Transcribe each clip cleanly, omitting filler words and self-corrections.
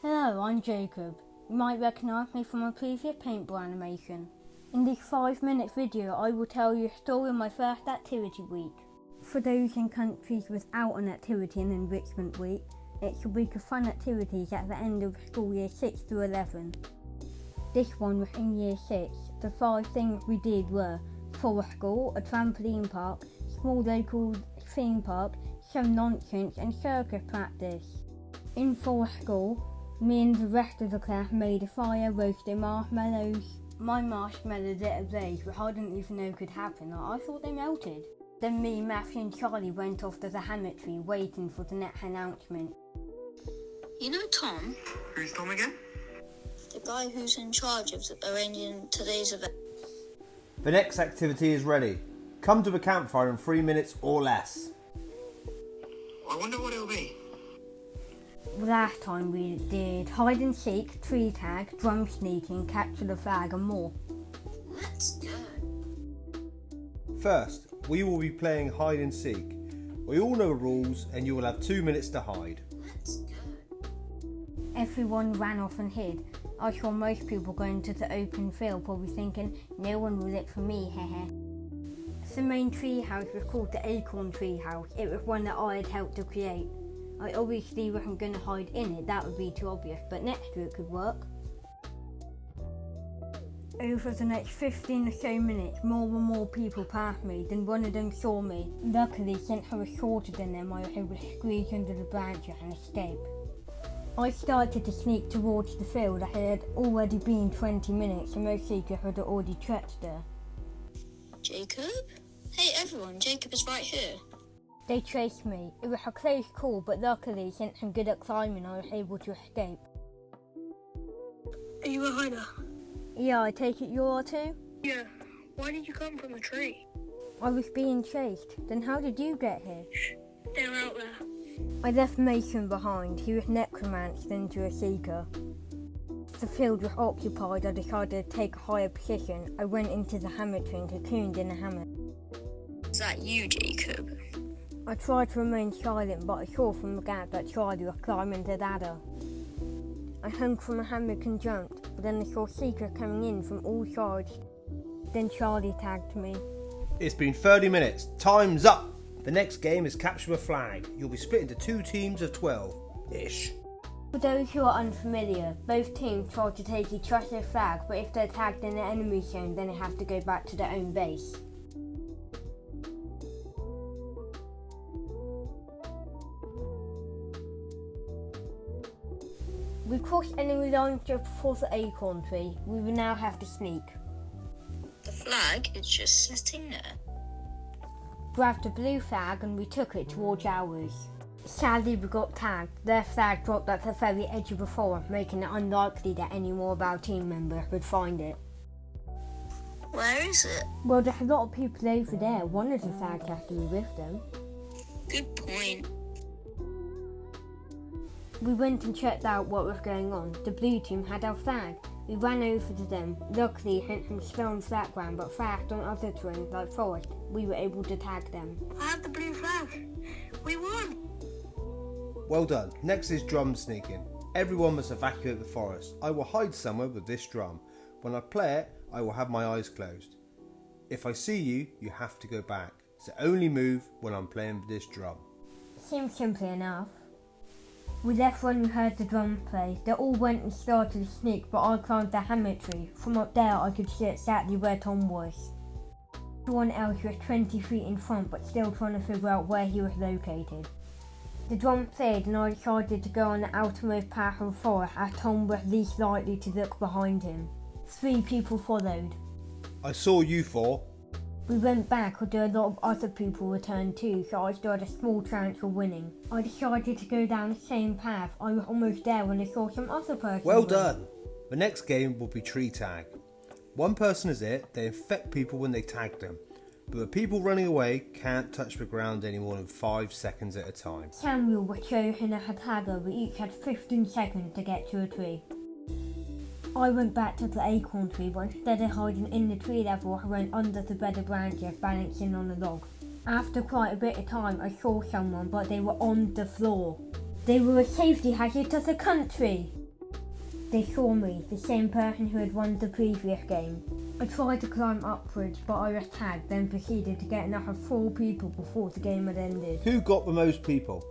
Hello, I'm Jacob. You might recognise me from my previous paintball animation. In this 5-minute video I will tell you a story of my first activity week. For those in countries without an activity and enrichment week, it's a week of fun activities at the end of school year 6 to 11. This one was in year 6. The 5 things we did were forest school, a trampoline park, small local theme park, some nonsense and circus practice. In forest school, me and the rest of the class made a fire roasting marshmallows. My marshmallows lit a blaze which I didn't even know could happen. I thought they melted. Then me, Matthew and Charlie went off to the hammock tree waiting for the next announcement. You know Tom? Who's Tom again? The guy who's in charge of arranging today's event. The next activity is ready. Come to the campfire in 3 minutes or less. I wonder what it'll be. Last time we did hide and seek, tree tag, drum sneaking, capture the flag and more. Let's go. First, we will be playing hide and seek. We all know the rules and you will have 2 minutes to hide. Let's go. Everyone ran off and hid. I saw most people going to the open field, probably thinking, no one will look for me, hehe. The main tree house was called the Acorn Tree House. It was one that I had helped to create. I obviously wasn't going to hide in it, that would be too obvious, but next to it could work. Over the next 15 or so minutes, more and more people passed me, then one of them saw me. Luckily, since I was shorter than them, I was able to squeeze under the branches and escape. I started to sneak towards the field. It had already been 20 minutes and most seekers had already trekked there. Jacob? Hey everyone, Jacob is right here. They traced me. It was a close call, but luckily, since I'm good at climbing, I was able to escape. Are you a hider? Yeah, I take it you are too? Yeah. Why did you come from a tree? I was being chased. Then how did you get here? They're out there. I left Mason behind. He was necromanced into a seeker. The field was occupied. I decided to take a higher position. I went into the hammock tree and cocooned in a hammock. Is that you, Jacob? I tried to remain silent, but I saw from the gap that Charlie was climbing the ladder. I hung from a hammock and jumped, but then I saw seekers coming in from all sides. Then Charlie tagged me. It's been 30 minutes. Time's up. The next game is capture a flag. You'll be split into 2 teams of 12-ish. For those who are unfamiliar, both teams try to take each other's flag, but if they're tagged in the enemy zone, then they have to go back to their own base. We crossed enemy lines just before the acorn tree. We will now have to sneak. The flag is just sitting there. Grabbed a blue flag and we took it towards ours. Sadly we got tagged. Their flag dropped at the very edge of the forest, making it unlikely that any more of our team members would find it. Where is it? Well, there's a lot of people over there. One of the flags has to be with them. Good point. We went and checked out what was going on. The blue team had our flag. We ran over to them. Luckily, it hit some stone flat ground, but fast on other terrains like forest, we were able to tag them. I have the blue flag. We won. Well done. Next is drum sneaking. Everyone must evacuate the forest. I will hide somewhere with this drum. When I play it, I will have my eyes closed. If I see you, you have to go back. So only move when I'm playing with this drum. Seems simple enough. We left when we heard the drums play. They all went and started to sneak, but I climbed the hammock tree. From up there I could see exactly where Tom was. Everyone else was 20 feet in front, but still trying to figure out where he was located. The drum played and I decided to go on the outermost path of the forest as Tom was least likely to look behind him. 3 people followed. I saw you 4. We went back, although a lot of other people returned too, so I still had a small chance of winning. I decided to go down the same path. I was almost there when I saw some other person. Well done. The next game will be tree tag. One person is it. They infect people when they tag them. But the people running away can't touch the ground any more than 5 seconds at a time. Samuel was chosen as a tagger. We each had 15 seconds to get to a tree. I went back to the acorn tree, but instead of hiding in the tree level, I went under the bed of branches, balancing on a log. After quite a bit of time, I saw someone, but they were on the floor. They were a safety hazard to the country. They saw me, the same person who had won the previous game. I tried to climb upwards, but I was tagged, then proceeded to get another 4 people before the game had ended. Who got the most people?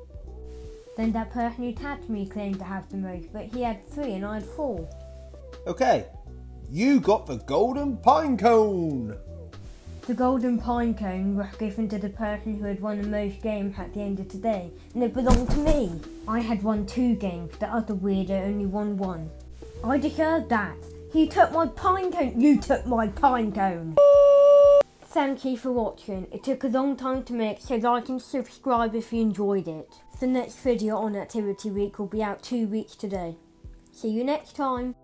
Then that person who tagged me claimed to have the most, but he had 3 and I had 4. Okay, you got the golden pine cone. The golden pine cone was given to the person who had won the most games at the end of today, and it belonged to me. I had won 2 games, the other weirdo only won 1. I deserved that. He took my pine cone. You took my pine cone. Thank you for watching. It took a long time to make, so like and subscribe if you enjoyed it. The next video on Activity Week will be out 2 weeks today. See you next time.